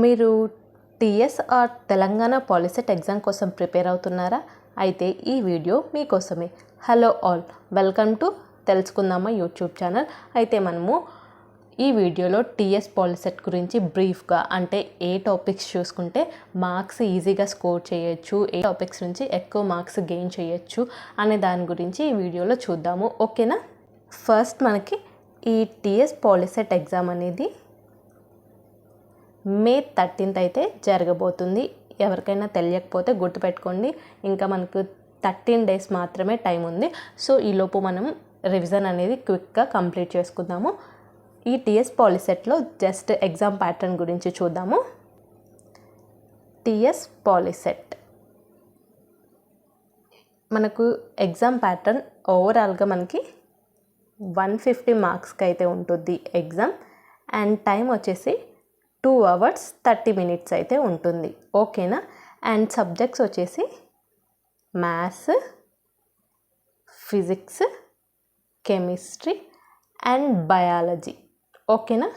మీరు TS or Telangana POLYCET exam కోసం prepare అవుతున్నారా? అయితే ఈ వీడియో మీకోసమే. హలో ఆల్, వెల్కమ్ టు తెలుసుకుందామా యూట్యూబ్ ఛానల్. అయితే మనము ఈ వీడియోలో టీఎస్ పాలిసెట్ గురించి బ్రీఫ్గా, అంటే ఏ టాపిక్స్ చూసుకుంటే మార్క్స్ ఈజీగా స్కోర్ చేయొచ్చు, ఏ టాపిక్స్ నుంచి ఎక్కువ మార్క్స్ గెయిన్ చేయొచ్చు అనే దాని గురించి ఈ వీడియోలో చూద్దాము. ఓకేనా? ఫస్ట్ మనకి ఈ టీఎస్ పాలిసెట్ ఎగ్జామ్ అనేది మే 13th అయితే జరగబోతుంది. ఎవరికైనా తెలియకపోతే గుర్తుపెట్టుకోండి, ఇంకా మనకు 13 days మాత్రమే టైం ఉంది. సో ఈలోపు మనం రివిజన్ అనేది క్విక్గా కంప్లీట్ చేసుకుందాము. ఈ టీఎస్ పాలిసెట్లో జస్ట్ ఎగ్జామ్ ప్యాటర్న్ గురించి చూద్దాము. టీఎస్ పాలిసెట్ మనకు ఎగ్జామ్ ప్యాటర్న్ ఓవరాల్గా మనకి 150 మార్క్స్కి అయితే ఉంటుంది ఎగ్జామ్. అండ్ టైం వచ్చేసి 2 hours 30 minutes అయితే ఉంటుంది. ఓకేనా? అండ్ సబ్జెక్ట్స్ వచ్చేసి maths, physics, chemistry and biology. ఓకేనా?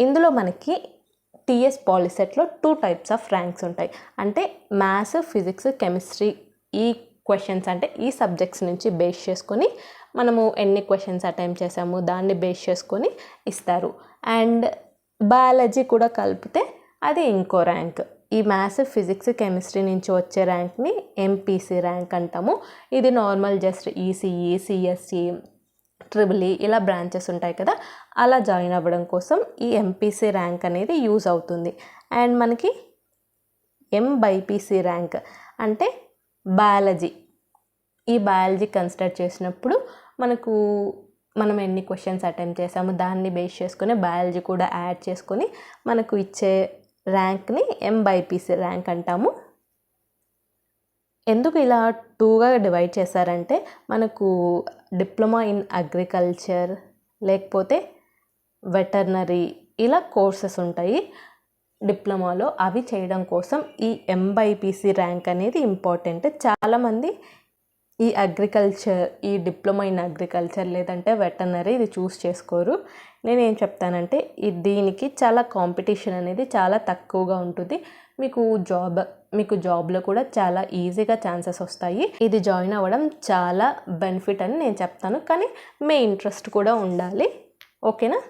ఇందులో మనకి టీఎస్ పాలిసెట్లో 2 types ఆఫ్ ర్యాంక్స్ ఉంటాయి. అంటే మ్యాథ్స్, ఫిజిక్స్, కెమిస్ట్రీ ఈ క్వశ్చన్స్, అంటే ఈ సబ్జెక్ట్స్ నుంచి బేస్ చేసుకొని మనము ఎన్ని క్వశ్చన్స్ అటెంప్ట్ చేసాము దాన్ని బేస్ చేసుకొని ఇస్తారు. అండ్ బయాలజీ కూడా కలిపితే అది ఇంకో ర్యాంక్. ఈ మ్యాథ్స్, ఫిజిక్స్, కెమిస్ట్రీ నుంచి వచ్చే ర్యాంక్ని ఎంపీసీ ర్యాంక్ అంటాము. ఇది normal just ECE, CSC, triple E ఇలా బ్రాంచెస్ ఉంటాయి కదా, అలా జాయిన్ అవ్వడం కోసం ఈ ఎంపీసీ ర్యాంక్ అనేది యూజ్ అవుతుంది. అండ్ మనకి ఎంబైపీసీ ర్యాంక్ అంటే బయాలజీ. ఈ బయాలజీ కన్సిడర్ చేసినప్పుడు మనం ఎన్ని క్వశ్చన్స్ అటెంప్ట్ చేసాము దాన్ని బేస్ చేసుకొని బయాలజీ కూడా యాడ్ చేసుకొని మనకు ఇచ్చే ర్యాంక్ని ఎంబైపీసీ ర్యాంక్ అంటాము. ఎందుకు ఇలా 2గా డివైడ్ చేశారంటే మనకు డిప్లొమా ఇన్ అగ్రికల్చర్ లేకపోతే వెటర్నరీ ఇలా కోర్సెస్ ఉంటాయి డిప్లొమాలో. అవి చేయడం కోసం ఈ ఎంబైపీసీ ర్యాంక్ అనేది ఇంపార్టెంట్. చాలామంది ఈ అగ్రికల్చర్, ఈ డిప్లొమా ఇన్ అగ్రికల్చర్ లేదంటే వెటర్నరీ ఇది చూస్ చేసుకోరు. నేనేం చెప్తానంటే దీనికి చాలా కాంపిటీషన్ అనేది చాలా తక్కువగా ఉంటుంది. మీకు జాబ్లో కూడా చాలా ఈజీగా ఛాన్సెస్ వస్తాయి. ఇది జాయిన్ అవ్వడం చాలా బెనిఫిట్ అని నేను చెప్తాను. కానీ మీ ఇంట్రెస్ట్ కూడా ఉండాలి. ఓకేనా?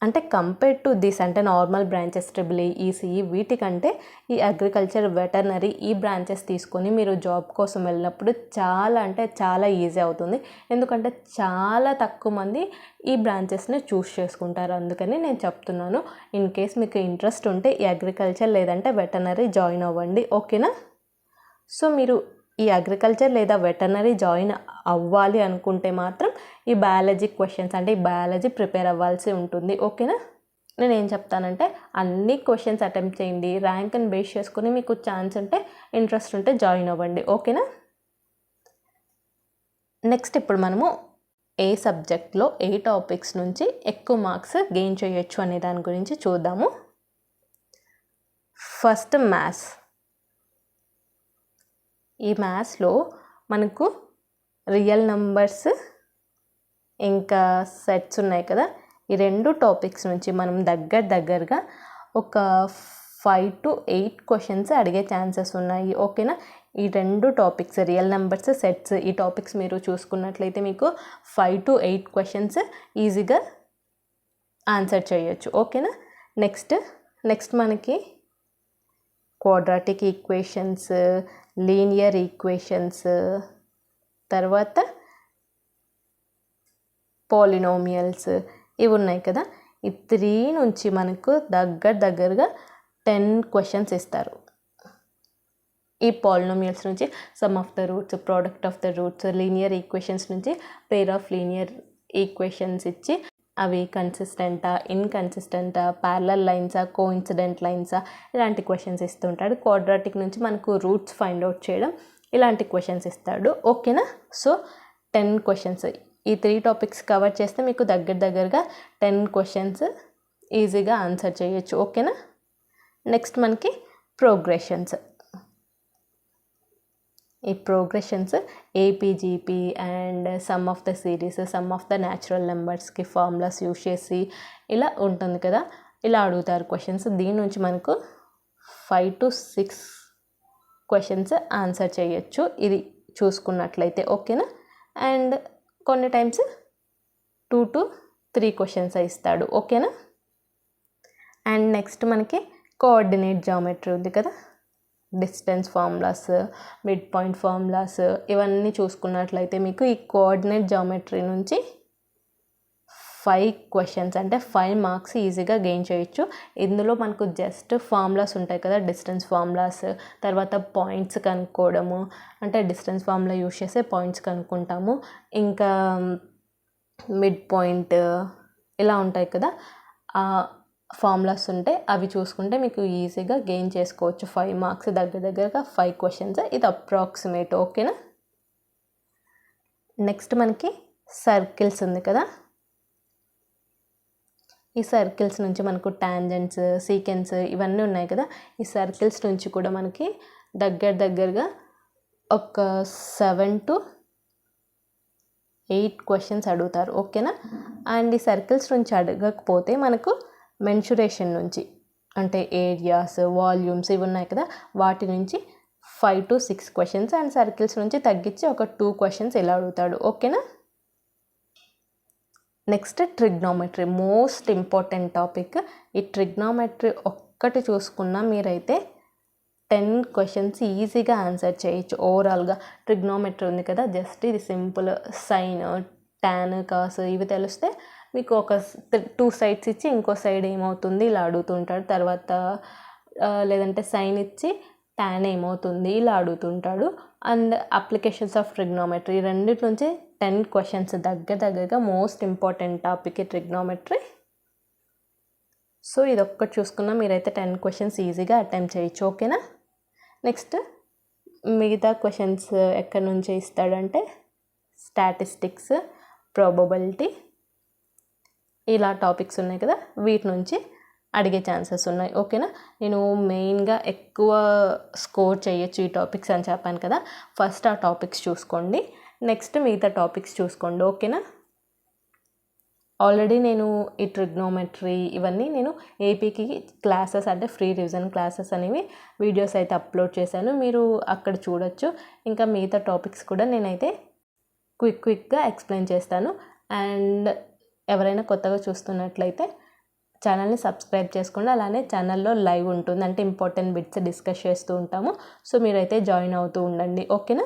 అంటే కంపేర్ టు దిస్, అంటే normal branches triple E, ECE వీటికంటే ఈ అగ్రికల్చర్, వెటర్నరీ ఈ బ్రాంచెస్ తీసుకొని మీరు జాబ్ కోసం వెళ్ళినప్పుడు చాలా అంటే చాలా ఈజీ అవుతుంది. ఎందుకంటే చాలా తక్కువ మంది ఈ బ్రాంచెస్ని చూస్ చేసుకుంటారు. అందుకని నేను చెప్తున్నాను, ఇన్ కేస్ మీకు ఇంట్రెస్ట్ ఉంటే ఈ అగ్రికల్చర్ లేదంటే వెటర్నరీ జాయిన్ అవ్వండి. ఓకేనా? సో మీరు ఈ అగ్రికల్చర్ లేదా వెటర్నరీ జాయిన్ అవ్వాలి అనుకుంటే మాత్రం ఈ బయాలజీ క్వశ్చన్స్, అంటే ఈ బయాలజీ ప్రిపేర్ అవ్వాల్సి ఉంటుంది. ఓకేనా? నేను ఏం చెప్తానంటే అన్ని క్వశ్చన్స్ అటెంప్ట్ చేయండి, ర్యాంక్ని బేస్ చేసుకుని మీకు ఛాన్స్ ఉంటే, ఇంట్రెస్ట్ ఉంటే జాయిన్ అవ్వండి. ఓకేనా? నెక్స్ట్ ఇప్పుడు మనము ఏ సబ్జెక్ట్లో ఏ టాపిక్స్ నుంచి ఎక్కువ మార్క్స్ గెయిన్ చేయొచ్చు అనే దాని గురించి చూద్దాము. First maths. ఈ మ్యాథ్స్లో మనకు రియల్ నంబర్స్ ఇంకా సెట్స్ ఉన్నాయి కదా, ఈ 2 టాపిక్స్ నుంచి మనం దగ్గరగా ఒక 5 to 8 క్వశ్చన్స్ అడిగే ఛాన్సెస్ ఉన్నాయి. ఓకేనా? ఈ 2 టాపిక్స్ రియల్ నెంబర్స్, సెట్స్ ఈ టాపిక్స్ మీరు చూసుకున్నట్లయితే మీకు 5 to 8 క్వశ్చన్స్ ఈజీగా ఆన్సర్ చేయొచ్చు. ఓకేనా? నెక్స్ట్ మనకి క్వాడ్రాటిక్ ఈక్వేషన్స్, లీనియర్ ఈక్వేషన్స్, తర్వాత పాలినోమియల్స్ ఇవి ఉన్నాయి కదా, ఈ 3 నుంచి మనకు దగ్గరగా 10 క్వశ్చన్స్ ఇస్తారు. ఈ పాలినోమియల్స్ నుంచి some of the roots, product of the roots, linear equations నుంచి పెయిర్ ఆఫ్ లీనియర్ ఈక్వేషన్స్ ఇచ్చి అవి కన్సిస్టెంటా, ఇన్కన్సిస్టెంటా, ప్యారలల్ లైన్సా, కోఇన్సిడెంట్ లైన్సా ఇలాంటి క్వశ్చన్స్ ఇస్తుంటాడు. క్వాడ్రాటిక్ నుంచి మనకు రూట్స్ ఫైండ్ అవుట్ చేయడం ఇలాంటి క్వశ్చన్స్ ఇస్తాడు. ఓకేనా? సో 10 క్వశ్చన్స్ ఈ 3 టాపిక్స్ కవర్ చేస్తే మీకు దగ్గరగా 10 క్వశ్చన్స్ ఈజీగా ఆన్సర్ చేయొచ్చు. ఓకేనా? నెక్స్ట్ మనకి ప్రోగ్రెషన్స్. ఈ progressions APGP and some of the series, some of the natural నెంబర్స్కి ఫార్ములాస్ యూజ్ చేసి ఇలా ఉంటుంది కదా. ఇలా అడుగుతారు క్వశ్చన్స్. దీని నుంచి మనకు 5 to 6 క్వశ్చన్స్ ఆన్సర్ చేయొచ్చు ఇది చూసుకున్నట్లయితే, ఓకేనా. అండ్ కొన్ని టైమ్స్ 2 to 3 క్వశ్చన్స్ ఇస్తాడు, ఓకేనా. అండ్ నెక్స్ట్ మనకి కోఆర్డినేట్ జామెట్రీ ఉంది కదా, distance formulas, mid point formulas, ఇవన్నీ చూసుకున్నట్లయితే మీకు ఈ కోఆర్డినేట్ జామెట్రీ నుంచి 5 క్వశ్చన్స్ అంటే 5 మార్క్స్ ఈజీగా గెయిన్ చేయొచ్చు. ఇందులో మనకు జస్ట్ ఫార్ములాస్ ఉంటాయి కదా, డిస్టెన్స్ ఫార్ములాస్, తర్వాత పాయింట్స్ కనుక్కోవడము, అంటే డిస్టెన్స్ ఫార్ములా యూజ్ చేసే పాయింట్స్ కనుక్కుంటాము. ఇంకా మిడ్ పాయింట్ ఇలా ఉంటాయి కదా, ఆ ఫార్ములాస్ ఉంటాయి, అవి చూసుకుంటే మీకు ఈజీగా గెయిన్ చేసుకోవచ్చు 5 మార్క్స్. దగ్గరగా 5 క్వశ్చన్స్, ఇది అప్రాక్సిమేట్, ఓకేనా. నెక్స్ట్ మనకి సర్కిల్స్ ఉంది కదా, ఈ సర్కిల్స్ నుంచి మనకు టాంజెంట్స్, సీకెన్స్ ఇవన్నీ ఉన్నాయి కదా, ఈ సర్కిల్స్ నుంచి కూడా మనకి దగ్గరగా ఒక 7 to 8 క్వశ్చన్స్ అడుగుతారు, ఓకేనా. అండ్ ఈ సర్కిల్స్ నుంచి అడగకపోతే మనకు మెన్సురేషన్ నుంచి, అంటే ఏరియాస్, వాల్యూమ్స్ ఇవి ఉన్నాయి కదా, వాటి నుంచి 5 to 6 క్వశ్చన్స్, అండ్ సర్కిల్స్ నుంచి తగ్గించి ఒక 2 క్వశ్చన్స్ ఇలా అడుగుతాడు, ఓకేనా. Next trigonometry, most important topic. ఈ ట్రిగ్నోమెట్రీ ఒక్కటి చూసుకున్నా మీరైతే 10 క్వశ్చన్స్ ఈజీగా ఆన్సర్ చేయొచ్చు. ఓవరాల్గా ట్రిగ్నోమెట్రీ ఉంది కదా, జస్ట్ ఇది సింపుల్ సైన్, టాన్, కాస్ ఇవి తెలిస్తే మీకు ఒక 2 సైడ్స్ ఇచ్చి ఇంకో సైడ్ ఏమవుతుంది ఇలా అడుగుతుంటాడు. తర్వాత లేదంటే సైన్ ఇచ్చి టాన్ ఏమవుతుంది ఇలా అడుగుతుంటాడు. అండ్ అప్లికేషన్స్ ఆఫ్ ట్రిగ్నోమెట్రీ, రెండింటి నుంచి 10 క్వశ్చన్స్ దగ్గరగా most important topic trigonometry. So ఇది ఒక్కటి చూసుకున్నా మీరైతే 10 క్వశ్చన్స్ ఈజీగా అటెంప్ట్ చేయొచ్చు, ఓకేనా. నెక్స్ట్ మిగతా క్వశ్చన్స్ ఎక్కడి నుంచి ఇస్తాడంటే స్టాటిస్టిక్స్, ప్రాబబిలిటీ ఇలా టాపిక్స్ ఉన్నాయి కదా, వీటి నుంచి అడిగే ఛాన్సెస్ ఉన్నాయి, ఓకేనా. నేను మెయిన్గా ఎక్కువ స్కోర్ చేయొచ్చు ఈ టాపిక్స్ అని చెప్పాను కదా, ఫస్ట్ ఆ టాపిక్స్ చూసుకోండి, నెక్స్ట్ మిగతా టాపిక్స్ చూసుకోండి, ఓకేనా. ఆల్రెడీ నేను ఈ ట్రిగ్నోమెట్రీ ఇవన్నీ నేను ఏపీకి క్లాసెస్ అంటే ఫ్రీ రివిజన్ క్లాసెస్ అనేవి వీడియోస్ అయితే అప్లోడ్ చేశాను, మీరు అక్కడ చూడొచ్చు. ఇంకా మిగతా టాపిక్స్ కూడా నేనైతే క్విక్గా ఎక్స్ప్లెయిన్ చేస్తాను. అండ్ ఎవరైనా కొత్తగా చూస్తున్నట్లయితే ఛానల్ని సబ్స్క్రైబ్ చేసుకోండి. అలానే ఛానల్లో లైవ్ ఉంటుంది, అంటే ఇంపార్టెంట్ బిట్స్ డిస్కస్ చేస్తూ ఉంటాము. సో మీరైతే జాయిన్ అవుతూ ఉండండి, ఓకేనా.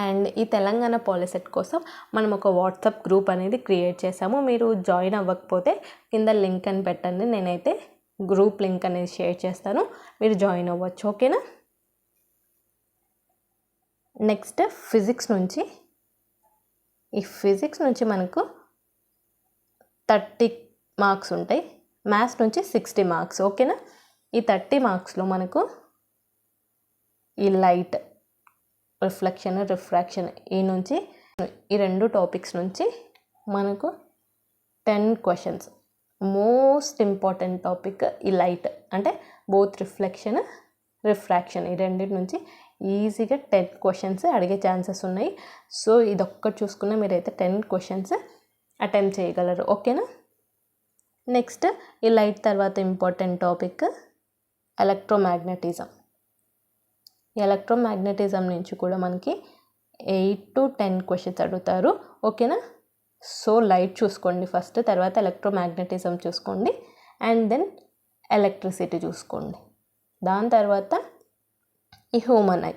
అండ్ ఈ తెలంగాణ పాలిసెట్ కోసం మనం ఒక వాట్సాప్ గ్రూప్ అనేది క్రియేట్ చేసాము. మీరు జాయిన్ అవ్వకపోతే కింద లింక్ అని పెట్టండి, నేనైతే గ్రూప్ లింక్ అనేది షేర్ చేస్తాను, మీరు జాయిన్ అవ్వచ్చు, ఓకేనా. నెక్స్ట్ ఫిజిక్స్ నుంచి, ఈ ఫిజిక్స్ నుంచి మనకు 30 మార్క్స్ ఉంటాయి, మ్యాథ్స్ నుంచి 60 మార్క్స్, ఓకేనా. ఈ 30 మార్క్స్లో మనకు ఈ లైట్, రిఫ్లెక్షన్, రిఫ్రాక్షన్ ఈ 2 టాపిక్స్ నుంచి మనకు 10 క్వశ్చన్స్. మోస్ట్ ఇంపార్టెంట్ టాపిక్ ఈ లైట్, అంటే బోత్ రిఫ్లెక్షన్, రిఫ్రాక్షన్ ఈ రెండింటి నుంచి ఈజీగా 10 క్వశ్చన్స్ అడిగే ఛాన్సెస్ ఉన్నాయి. సో ఇదొక్కటి చూసుకున్న మీరైతే 10 క్వశ్చన్స్ అటెంప్ట్ చేయగలరు, ఓకేనా. నెక్స్ట్ ఈ లైట్ తర్వాత ఇంపార్టెంట్ టాపిక్ ఎలక్ట్రోమాగ్నెటిజం. ఎలక్ట్రోమాగ్నెటిజం నుంచి కూడా మనకి 8 to 10 క్వశ్చన్స్ అడుగుతారు, ఓకేనా. సో లైట్ చూసుకోండి ఫస్ట్, తర్వాత ఎలక్ట్రోమాగ్నెటిజం చూసుకోండి, అండ్ దెన్ ఎలక్ట్రిసిటీ చూసుకోండి. దాని తర్వాత ఈ హ్యూమన్ ఐ,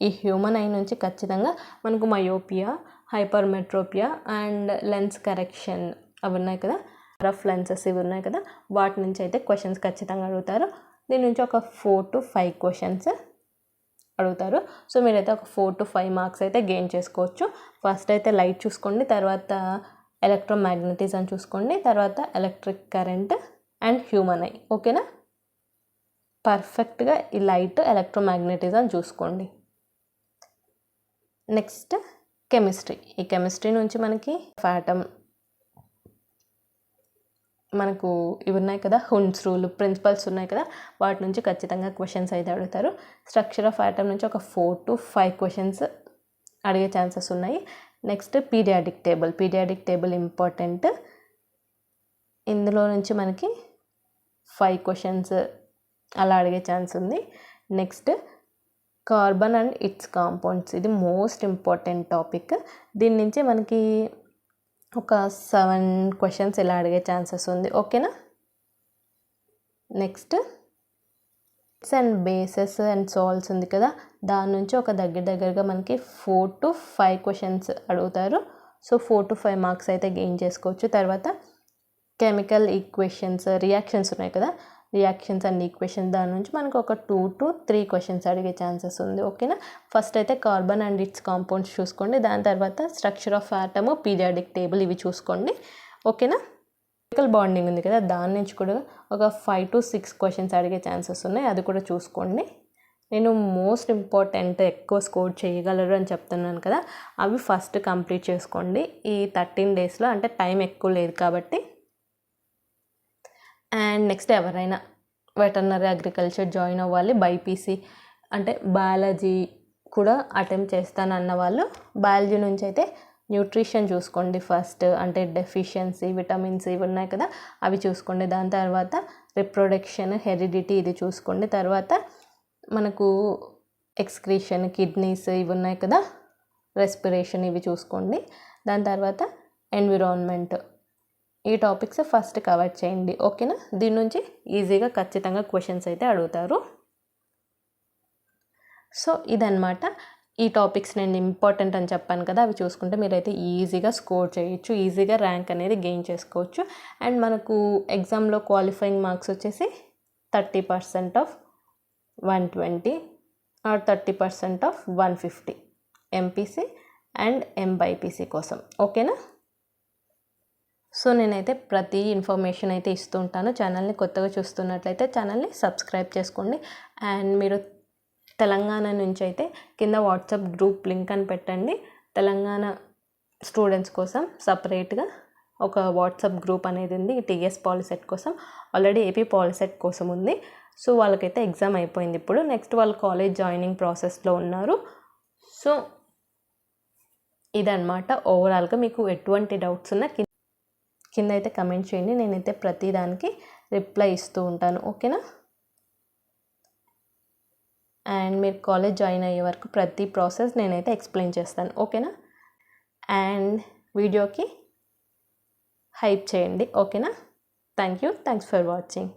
ఈ హ్యూమన్ ఐ నుంచి ఖచ్చితంగా మనకు myopia, hypermetropia and lens correction అవి ఉన్నాయి కదా, రఫ్ లెన్సెస్ ఇవి ఉన్నాయి కదా, వాటి నుంచి అయితే క్వశ్చన్స్ ఖచ్చితంగా అడుగుతారు. దీని నుంచి ఒక 4 to 5 క్వశ్చన్స్ అడుగుతారు. సో మీరైతే ఒక 4 to 5 మార్క్స్ అయితే గెయిన్ చేసుకోవచ్చు. ఫస్ట్ అయితే లైట్ చూసుకోండి, తర్వాత ఎలక్ట్రోమాగ్నెటిజం చూసుకోండి, తర్వాత electric current and human I, ఓకేనా. పర్ఫెక్ట్గా ఈ లైట్, ఎలక్ట్రోమాగ్నెటిజం చూసుకోండి. నెక్స్ట్ కెమిస్ట్రీ, ఈ కెమిస్ట్రీ నుంచి మనకి ఫాటమ్, మనకు ఇవి ఉన్నాయి కదా, హున్స్ రూల్, ప్రిన్సిపల్స్ ఉన్నాయి కదా, వాటి నుంచి ఖచ్చితంగా క్వశ్చన్స్ అయితే అడుగుతారు. స్ట్రక్చర్ ఆఫ్ ఆటమ్ నుంచి ఒక 4 to 5 క్వశ్చన్స్ అడిగే ఛాన్సెస్ ఉన్నాయి. Next periodic table important. ఇందులో నుంచి మనకి 5 క్వశ్చన్స్ అలా అడిగే ఛాన్స్ ఉంది. Next carbon and it's compounds, ఇది మోస్ట్ ఇంపార్టెంట్ టాపిక్. దీని నుంచి మనకి ఒక 7 క్వశ్చన్స్ ఇలా అడిగే ఛాన్సెస్ ఉంది. ఓకేనా. Next and bases and salts ఉంది కదా, దాని నుంచి ఒక దగ్గరగా మనకి 4 to 5 క్వశ్చన్స్ అడుగుతారు. సో 4 to 5 మార్క్స్ అయితే గెయిన్ చేసుకోవచ్చు. తర్వాత కెమికల్ ఈక్వేషన్స్, రియాక్షన్స్ ఉన్నాయి కదా, రియాక్షన్స్ అండ్ ఈక్వేషన్స్, దాని నుంచి మనకు ఒక 2 to 3 క్వశ్చన్స్ అడిగే ఛాన్సెస్ ఉంది. ఓకేనా. ఫస్ట్ అయితే కార్బన్ అండ్ ఇట్స్ కాంపౌండ్స్ చూసుకోండి, దాని తర్వాత structure of atom, periodic table, ఇవి చూసుకోండి. ఓకేనా. కెమికల్ బాండింగ్ ఉంది కదా, దాని నుంచి కూడా ఒక 5 to 6 క్వశ్చన్స్ అడిగే ఛాన్సెస్ ఉన్నాయి, అది కూడా చూసుకోండి. నేను మోస్ట్ ఇంపార్టెంట్ ఎక్కువ స్కోర్ చేయగలరు అని చెప్తున్నాను కదా, అవి ఫస్ట్ కంప్లీట్ చేసుకోండి ఈ 13 డేస్లో, అంటే టైం ఎక్కువ లేదు కాబట్టి. అండ్ నెక్స్ట్ ఎవరైనా వెటర్నరీ అగ్రికల్చర్ జాయిన్ అవ్వాలి, బైపీసీ అంటే బయాలజీ కూడా అటెంప్ట్ చేస్తాను అన్న వాళ్ళు బయాలజీ నుంచి అయితే న్యూట్రిషన్ చూసుకోండి ఫస్ట్, అంటే డెఫిషియన్సీ, విటమిన్స్ ఇవి ఉన్నాయి కదా అవి చూసుకోండి. దాని తర్వాత రిప్రొడక్షన్, హెరిడిటీ ఇది చూసుకోండి. తర్వాత మనకు ఎక్స్క్రీషన్, కిడ్నీస్ ఇవి ఉన్నాయి కదా, రెస్పిరేషన్ ఇవి చూసుకోండి. దాని తర్వాత ఎన్విరాన్మెంట్, ఈ టాపిక్స్ ఫస్ట్ కవర్ చేయండి. ఓకేనా. దీని నుంచి ఈజీగా ఖచ్చితంగా క్వశ్చన్స్ అయితే అడుగుతారు. సో ఇదన్నమాట, ఈ టాపిక్స్ నేను ఇంపార్టెంట్ అని చెప్పాను కదా, అవి చూసుకుంటే మీరైతే ఈజీగా స్కోర్ చేయొచ్చు, ఈజీగా ర్యాంక్ అనేది గెయిన్ చేసుకోవచ్చు. అండ్ మనకు ఎగ్జామ్లో క్వాలిఫైయింగ్ మార్క్స్ వచ్చేసి 30% of 120 or 30% of 150 MPC and MBiPC కోసం. ఓకేనా. సో నేనైతే ప్రతి ఇన్ఫర్మేషన్ అయితే ఇస్తూ ఉంటాను. ఛానల్ని కొత్తగా చూస్తున్నట్లయితే ఛానల్ని సబ్స్క్రైబ్ చేసుకోండి. అండ్ మీరు తెలంగాణ నుంచి అయితే కింద వాట్సాప్ గ్రూప్ లింక్ అని పెట్టండి. తెలంగాణ స్టూడెంట్స్ కోసం సపరేట్గా ఒక వాట్సాప్ గ్రూప్ అనేది ఉంది, టీఎస్ పాలిసెట్ కోసం. ఆల్రెడీ ఏపీ పాలిసెట్ కోసం ఉంది. సో వాళ్ళకైతే ఎగ్జామ్ అయిపోయింది ఇప్పుడు, నెక్స్ట్ వాళ్ళు కాలేజ్ జాయినింగ్ ప్రాసెస్లో ఉన్నారు. సో ఇదన్నమాట ఓవరాల్గా. మీకు ఎటువంటి డౌట్స్ ఉన్నా కింద అయితే కమెంట్ చేయండి, నేనైతే ప్రతి దానికి రిప్లై ఇస్తూ ఉంటాను. ఓకేనా. అండ్ మీరు కాలేజ్ జాయిన్ అయ్యే వరకు ప్రతి ప్రాసెస్ నేనైతే ఎక్స్ప్లెయిన్ చేస్తాను. ఓకేనా. అండ్ వీడియోకి హైప్ చేయండి. ఓకేనా. Thanks for watching.